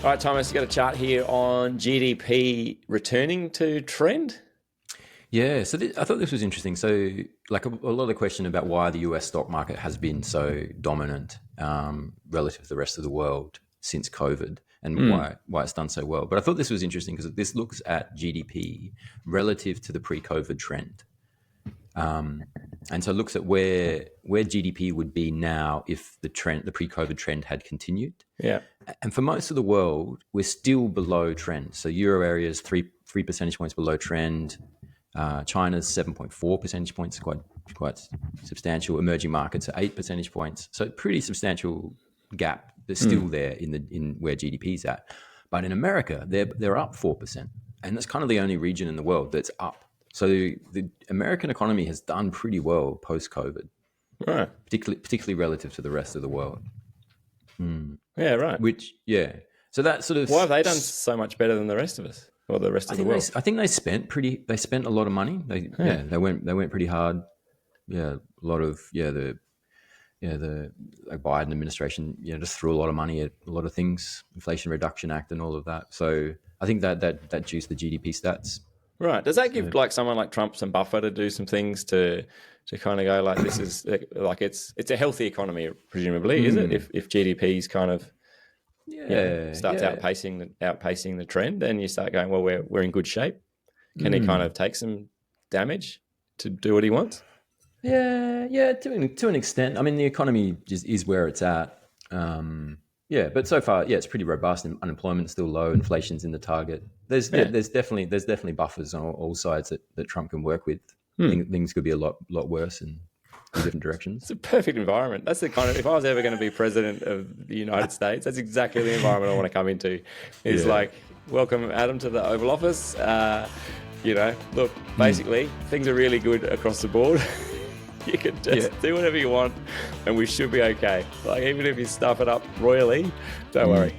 All right, Thomas, you got a chart here on GDP returning to trend. Yeah, so I thought this was interesting. So, like a lot of the question about why the US stock market has been so dominant relative to the rest of the world since COVID, and why it's done so well. But I thought this was interesting because this looks at GDP relative to the pre-COVID trend, and so it looks at where GDP would be now if the pre-COVID trend had continued. Yeah. And for most of the world, we're still below trend. So Euro area is three percentage points below trend. China's 7.4 percentage points, quite substantial. Emerging markets are 8 percentage points, so pretty substantial gap. They're still there in where GDP's at. But in America, they're up 4%, and that's kind of the only region in the world that's up. So the American economy has done pretty well post-COVID, Right. particularly relative to the rest of the world. Yeah, right. So that sort of Why have they done so much better than the rest of us or the rest of the world? I think they spent a lot of money. They went pretty hard. Yeah, a lot of the Biden administration just threw a lot of money at a lot of things, Inflation Reduction Act and all of that. So I think that juiced the GDP stats. Right. Does that give like someone like Trump some buffer to do some things to kind of go like this is like it's a healthy economy presumably, is it? If GDP's kind of starts outpacing the trend, then you start going, well, we're in good shape. Can he kind of take some damage to do what he wants? Yeah, to an extent. I mean, the economy is where it's at. But so far, it's pretty robust. And unemployment's still low. Inflation's in the target. There's definitely buffers on all sides that Trump can work with. Things could be a lot worse in different directions. It's a perfect environment. That's the kind of, if I was ever going to be president of the United States, that's exactly the environment I want to come into. It's like, welcome Adam to the Oval Office. Look, basically things are really good across the board. You can just do whatever you want and we should be okay. Like even if you stuff it up royally, don't worry.